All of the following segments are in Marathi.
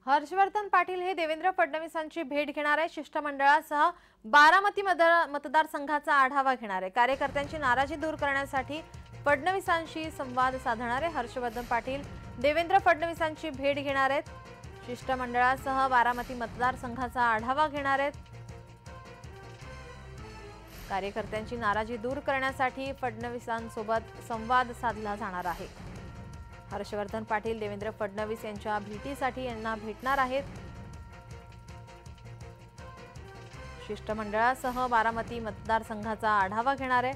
हर्षवर्धन पाटील हे देवेंद्र फडणवीसांची भेट घेणार आहे। शिष्टमंडळासह बारामती मतदारसंघाचा आढावा घेणार आहे। कार्यकर्त्यांची नाराजी दूर करण्यासाठी फडणवीसांशी संवाद साधणार आहे। हर्षवर्धन पाटील देवेंद्र फडणवीसांची भेट घेणार आहेत। शिष्टमंडळासह बारामती मतदारसंघाचा आढावा घेणार आहेत। कार्यकर्त्यांची नाराजी दूर करण्यासाठी फडणवीसांसोबत संवाद साधला जाणार आहे। हर्षवर्धन पाटील देवेंद्र फडणवीस यांच्या भेटीसाठी यांना भेटणार आहेत। शिष्टमंडळासह बारामती मतदारसंघाचा आढावा घेणार आहे।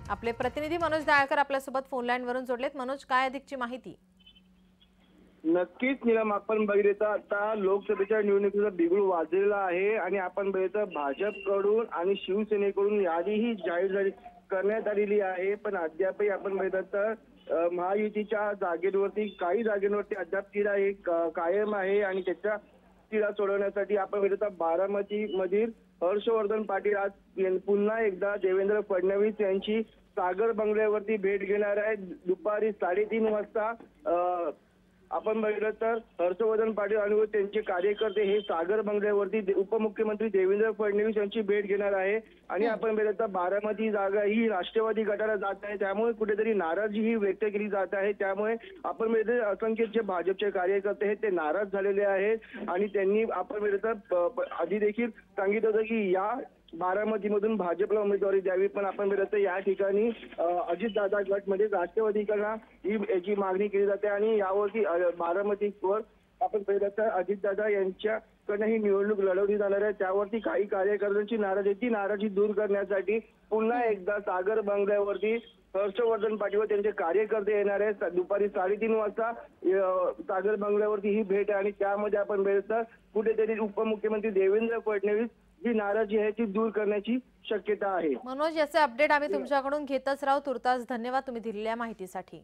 आपले प्रतिनिधी मनोज दाळकर आपल्यासोबत फोन लाईन वरून जोडलेत। मनोज, काय अधिकची माहिती? नक्कीच नीलम, आपण बघितलं आता लोकसभेच्या निवडणुकीचा बिगुल वाजलेला आहे आणि आपण बघितलं भाजपकडून आणि शिवसेनेकडून यादीही जाहीर करण्यात आलेली आहे। पण अद्यापही आपण बघितलं तर महायुतीच्या जागेवरती काही जागेवरती अद्याप तिढा कायम आहे आणि त्याच्या तिढा सोडवण्यासाठी आपण बघितलं बारामती मधील हर्षवर्धन पाटील आज पुन्हा एकदा देवेंद्र फडणवीस यांची सागर बंगल्यावरती भेट घेणार आहे। दुपारी 3:30 वाजता आपण बघितलं तर हर्षवर्धन पाटील आणि त्यांचे कार्यकर्ते हे सागर बंगल्यावरती उपमुख्यमंत्री देवेंद्र फडणवीस यांची भेट घेणार आहे। आणि आपण बघितलं तर बारामती जागा ही राष्ट्रवादी गटाला जात आहे, त्यामुळे कुठेतरी नाराजी ही व्यक्त केली जात आहे। त्यामुळे आपण बघितलं असंख्य जे भाजपचे कार्यकर्ते आहेत ते नाराज झालेले आहेत आणि त्यांनी आपण बघितलं आधी देखील सांगितलं होतं की या बारामतीमधून भाजपला उमेदवारी द्यावी, पण आपण बघितलं या ठिकाणी अजितदादा गट म्हणजे राष्ट्रवादीकडनं ही याची मागणी केली जाते आणि यावरती बारामतीवर आपण बघितलं तर अजितदादा यांच्याकडनं ही निवडणूक लढवली जाणार आहे। त्यावरती काही कार्यकर्त्यांची नाराजी दूर करण्यासाठी पुन्हा एकदा सागर बंगल्यावरती हर्षवर्धन पाटील व त्यांचे कार्यकर्ते येणार आहेत। दुपारी 3:30 वाजता सागर बंगल्यावरती ही भेट आहे आणि त्यामध्ये आपण बघितलं कुठेतरी उपमुख्यमंत्री देवेंद्र फडणवीस जी नाराजी आहे ती दूर करण्याची शक्यता आहे। मनोज, याचे अपडेट आम्ही तुमच्याकडून घेतच राहू। तुर्तास धन्यवाद तुम्ही दिलेल्या माहितीसाठी।